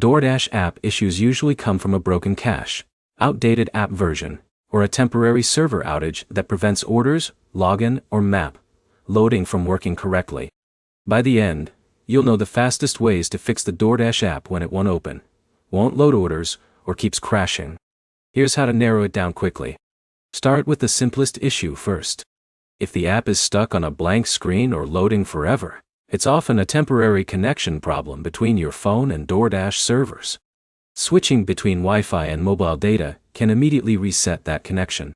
DoorDash app issues usually come from a broken cache, outdated app version, or a temporary server outage that prevents orders, login, or map loading from working correctly. By the end, you'll know the fastest ways to fix the DoorDash app when it won't open, won't load orders, or keeps crashing. Here's how to narrow it down quickly. Start with the simplest issue first. If the app is stuck on a blank screen or loading forever, it's often a temporary connection problem between your phone and DoorDash servers. Switching between Wi-Fi and mobile data can immediately reset that connection.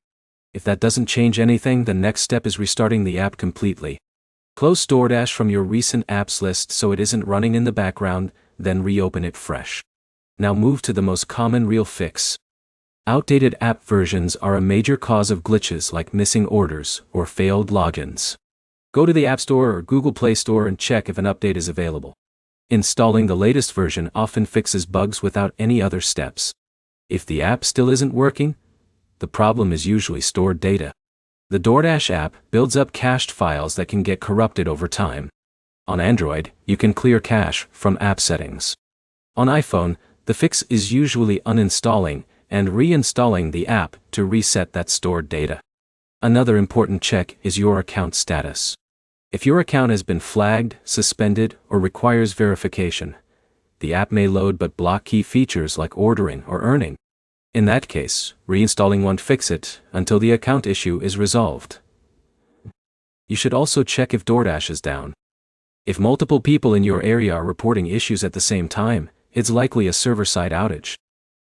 If that doesn't change anything, the next step is restarting the app completely. Close DoorDash from your recent apps list so it isn't running in the background, then reopen it fresh. Now move to the most common real fix. Outdated app versions are a major cause of glitches like missing orders or failed logins. Go to the App Store or Google Play Store and check if an update is available. Installing the latest version often fixes bugs without any other steps. If the app still isn't working, the problem is usually stored data. The DoorDash app builds up cached files that can get corrupted over time. On Android, you can clear cache from app settings. On iPhone, the fix is usually uninstalling and reinstalling the app to reset that stored data. Another important check is your account status. If your account has been flagged, suspended, or requires verification, the app may load but block key features like ordering or earning. In that case, reinstalling won't fix it until the account issue is resolved. You should also check if DoorDash is down. If multiple people in your area are reporting issues at the same time, it's likely a server-side outage.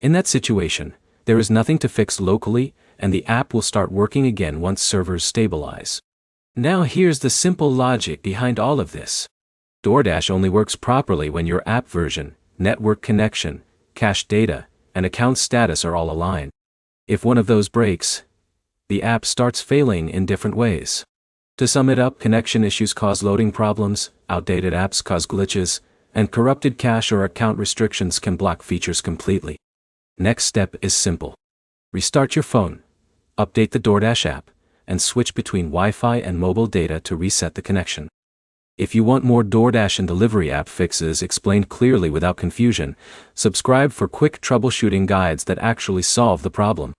In that situation, there is nothing to fix locally, and the app will start working again once servers stabilize. Now here's the simple logic behind all of this. DoorDash only works properly when your app version, network connection, cache data, and account status are all aligned. If one of those breaks, the app starts failing in different ways. To sum it up, connection issues cause loading problems, outdated apps cause glitches, and corrupted cache or account restrictions can block features completely. Next step is simple. Restart your phone, update the DoorDash app, and switch between Wi-Fi and mobile data to reset the connection. If you want more DoorDash and delivery app fixes explained clearly without confusion, subscribe for quick troubleshooting guides that actually solve the problem.